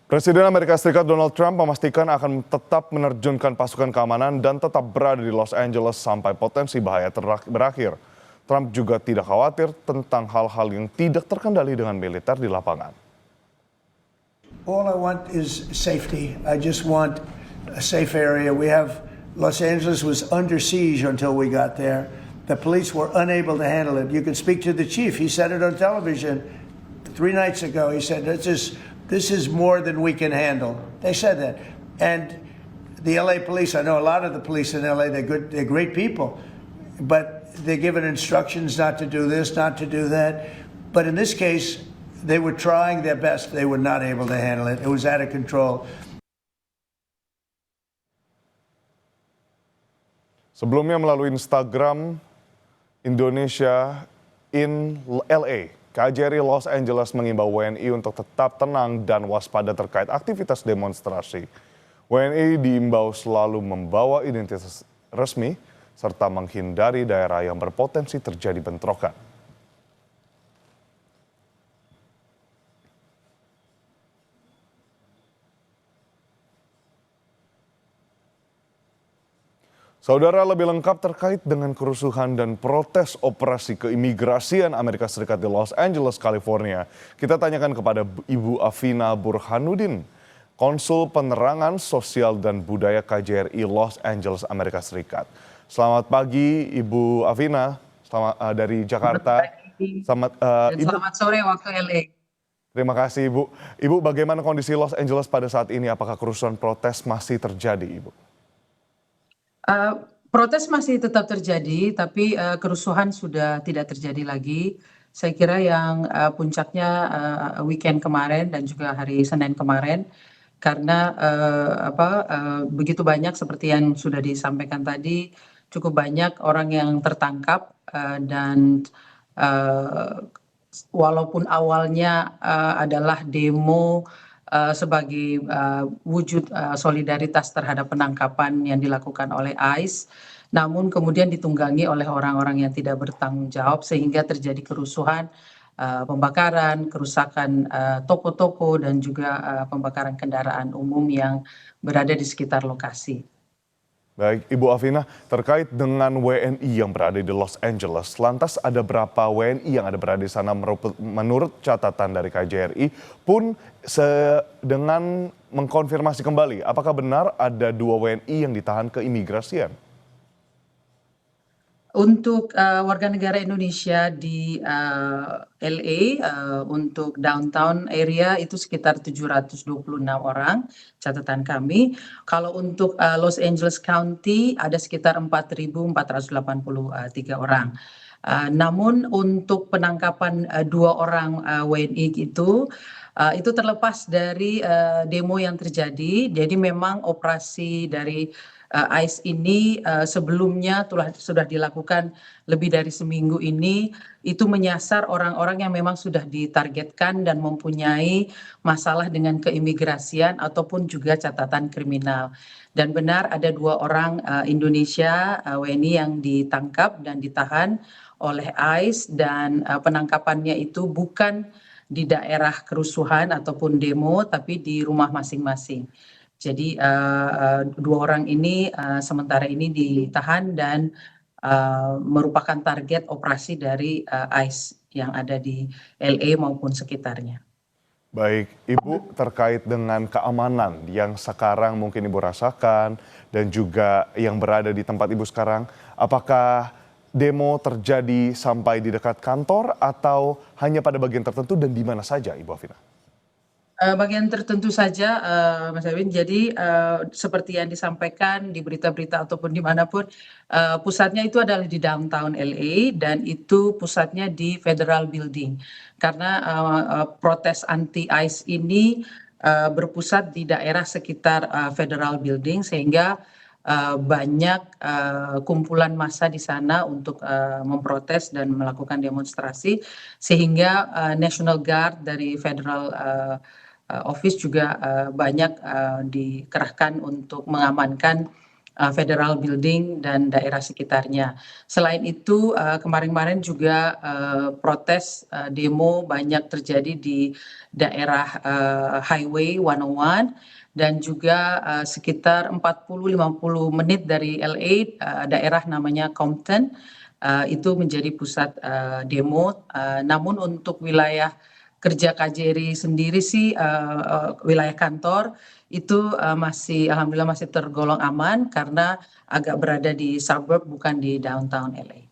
Presiden Amerika Serikat Donald Trump memastikan akan tetap menerjunkan pasukan keamanan dan tetap berada di Los Angeles sampai potensi bahaya berakhir. Trump juga tidak khawatir tentang hal-hal yang tidak terkendali dengan militer di lapangan. All I want is safety. I just want a safe area. Los Angeles was under siege until we got there. The police were unable to handle it. You can speak to the chief. He said it on television 3 nights ago. He said, this is more than we can handle. They said that. And the LA police, I know a lot of the police in LA, they're great people, but they're given instructions not to do this, not to do that. But in this case, they were trying their best. They were not able to handle it. It was out of control. Sebelumnya melalui Instagram Indonesia in LA, KJRI Los Angeles mengimbau WNI untuk tetap tenang dan waspada terkait aktivitas demonstrasi. WNI diimbau selalu membawa identitas resmi serta menghindari daerah yang berpotensi terjadi bentrokan. Saudara, lebih lengkap terkait dengan kerusuhan dan protes operasi keimigrasian Amerika Serikat di Los Angeles, California, kita tanyakan kepada Ibu Afina Burhanuddin, Konsul Penerangan Sosial dan Budaya KJRI Los Angeles, Amerika Serikat. Selamat pagi, Ibu Afina, dari Jakarta. Selamat sore waktu LA. Terima kasih, Ibu. Ibu, bagaimana kondisi Los Angeles pada saat ini? Apakah kerusuhan protes masih terjadi, Ibu? Protes masih tetap terjadi, tapi kerusuhan sudah tidak terjadi lagi. Saya kira yang puncaknya weekend kemarin dan juga hari Senin kemarin, karena begitu banyak seperti yang sudah disampaikan tadi, cukup banyak orang yang tertangkap dan walaupun awalnya adalah demo sebagai wujud solidaritas terhadap penangkapan yang dilakukan oleh ICE, namun kemudian ditunggangi oleh orang-orang yang tidak bertanggung jawab sehingga terjadi kerusuhan, pembakaran, kerusakan toko-toko dan juga pembakaran kendaraan umum yang berada di sekitar lokasi. Baik, Ibu Afina, terkait dengan WNI yang berada di Los Angeles, lantas ada berapa WNI yang ada berada di sana menurut catatan dari KJRI pun dengan mengkonfirmasi kembali, apakah benar ada 2 WNI yang ditahan keimigrasian? Untuk warga negara Indonesia di LA, untuk downtown area itu sekitar 726 orang, catatan kami. Kalau untuk Los Angeles County ada sekitar 4.483 orang. Namun untuk penangkapan 2 orang WNI itu terlepas dari demo yang terjadi. Jadi memang operasi dari ICE ini sebelumnya sudah dilakukan lebih dari seminggu ini, itu menyasar orang-orang yang memang sudah ditargetkan dan mempunyai masalah dengan keimigrasian ataupun juga catatan kriminal. Dan benar ada 2 orang Indonesia WNI yang ditangkap dan ditahan oleh ICE, dan penangkapannya itu bukan di daerah kerusuhan ataupun demo, tapi di rumah masing-masing. Jadi 2 orang ini sementara ini ditahan dan merupakan target operasi dari ICE yang ada di LA maupun sekitarnya. Baik, Ibu, terkait dengan keamanan yang sekarang mungkin Ibu rasakan dan juga yang berada di tempat Ibu sekarang, apakah demo terjadi sampai di dekat kantor atau hanya pada bagian tertentu dan di mana saja, Ibu Afina? Bagian tertentu saja, Mas Erwin. Jadi seperti yang disampaikan di berita-berita ataupun dimanapun, pusatnya itu adalah di downtown LA dan itu pusatnya di Federal Building. Karena protes anti-ICE ini berpusat di daerah sekitar Federal Building, sehingga banyak kumpulan massa di sana untuk memprotes dan melakukan demonstrasi, sehingga National Guard dari Federal Office juga banyak dikerahkan untuk mengamankan Federal Building dan daerah sekitarnya. Selain itu, kemarin-kemarin juga protes demo banyak terjadi di daerah Highway 101 dan juga sekitar 40-50 menit dari LA, daerah namanya Compton, itu menjadi pusat demo. Namun untuk wilayah kerja KJRI sendiri sih, wilayah kantor itu masih alhamdulillah masih tergolong aman karena agak berada di suburb bukan di downtown LA.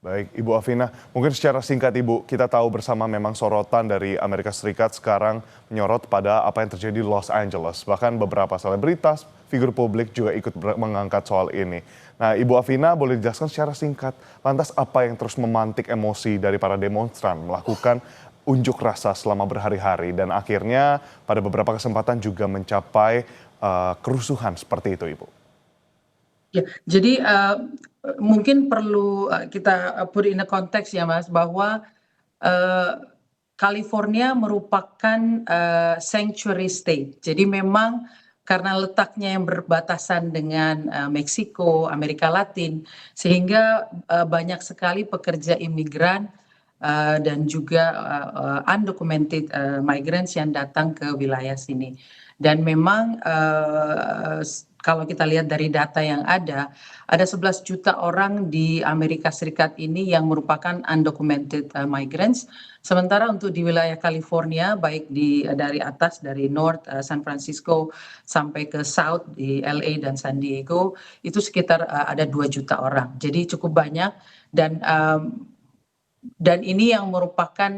Baik, Ibu Afina, mungkin secara singkat Ibu, kita tahu bersama memang sorotan dari Amerika Serikat sekarang menyorot pada apa yang terjadi di Los Angeles. Bahkan beberapa selebritas, figur publik juga ikut mengangkat soal ini. Nah, Ibu Afina boleh dijelaskan secara singkat, lantas apa yang terus memantik emosi dari para demonstran melakukan unjuk rasa selama berhari-hari dan akhirnya pada beberapa kesempatan juga mencapai kerusuhan seperti itu, Ibu? Ya, jadi mungkin perlu kita put in a context ya Mas, bahwa California merupakan sanctuary state. Jadi memang karena letaknya yang berbatasan dengan Meksiko, Amerika Latin, sehingga banyak sekali pekerja imigran dan juga undocumented migrants yang datang ke wilayah sini. Dan memang kalau kita lihat dari data yang ada 11 juta orang di Amerika Serikat ini yang merupakan undocumented migrants. Sementara untuk di wilayah California, baik dari atas, dari North, San Francisco, sampai ke South di LA dan San Diego, itu sekitar ada 2 juta orang. Jadi cukup banyak dan ini yang merupakan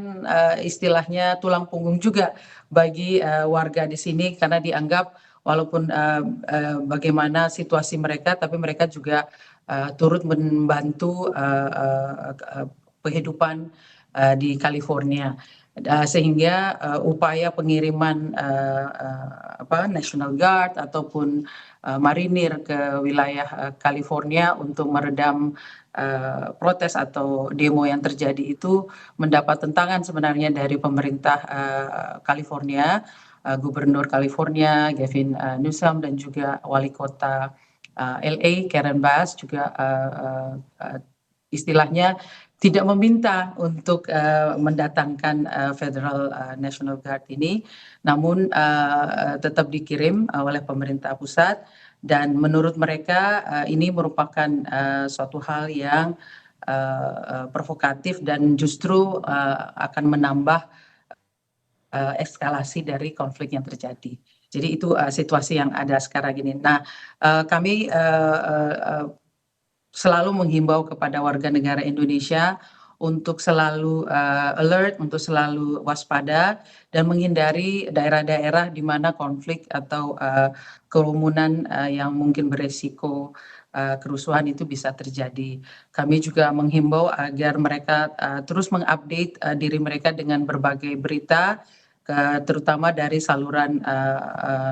istilahnya tulang punggung juga bagi warga di sini karena dianggap walaupun bagaimana situasi mereka, tapi mereka juga turut membantu kehidupan di California. Sehingga upaya pengiriman National Guard ataupun marinir ke wilayah California untuk meredam protes atau demo yang terjadi itu mendapat tentangan sebenarnya dari pemerintah California, Gubernur California Gavin Newsom dan juga Wali Kota LA Karen Bass juga istilahnya tidak meminta untuk mendatangkan Federal National Guard ini, namun tetap dikirim oleh pemerintah pusat. Dan menurut mereka ini merupakan suatu hal yang provokatif dan justru akan menambah eskalasi dari konflik yang terjadi. Jadi itu situasi yang ada sekarang ini. Nah, kami selalu menghimbau kepada warga negara Indonesia untuk selalu alert, untuk selalu waspada dan menghindari daerah-daerah di mana konflik atau kerumunan yang mungkin beresiko kerusuhan itu bisa terjadi. Kami juga menghimbau agar mereka terus mengupdate diri mereka dengan berbagai berita, terutama dari saluran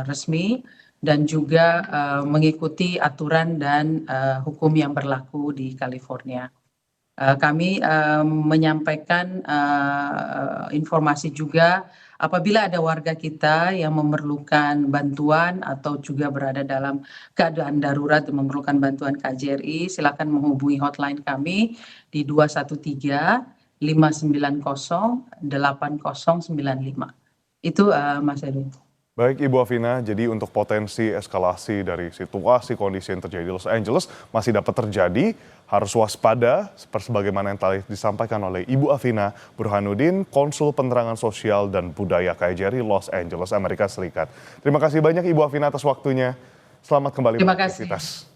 resmi dan juga mengikuti aturan dan hukum yang berlaku di California. Kami menyampaikan informasi juga apabila ada warga kita yang memerlukan bantuan atau juga berada dalam keadaan darurat dan memerlukan bantuan KJRI, silakan menghubungi hotline kami di 213-590-8095. Itu Mas Erwin. Baik Ibu Afina, jadi untuk potensi eskalasi dari situasi kondisi yang terjadi di Los Angeles masih dapat terjadi, harus waspada sebagaimana yang tadi disampaikan oleh Ibu Afina Burhanuddin, Konsul Penerangan Sosial dan Budaya KJRI Los Angeles, Amerika Serikat. Terima kasih banyak Ibu Afina atas waktunya. Selamat kembali beraktivitas.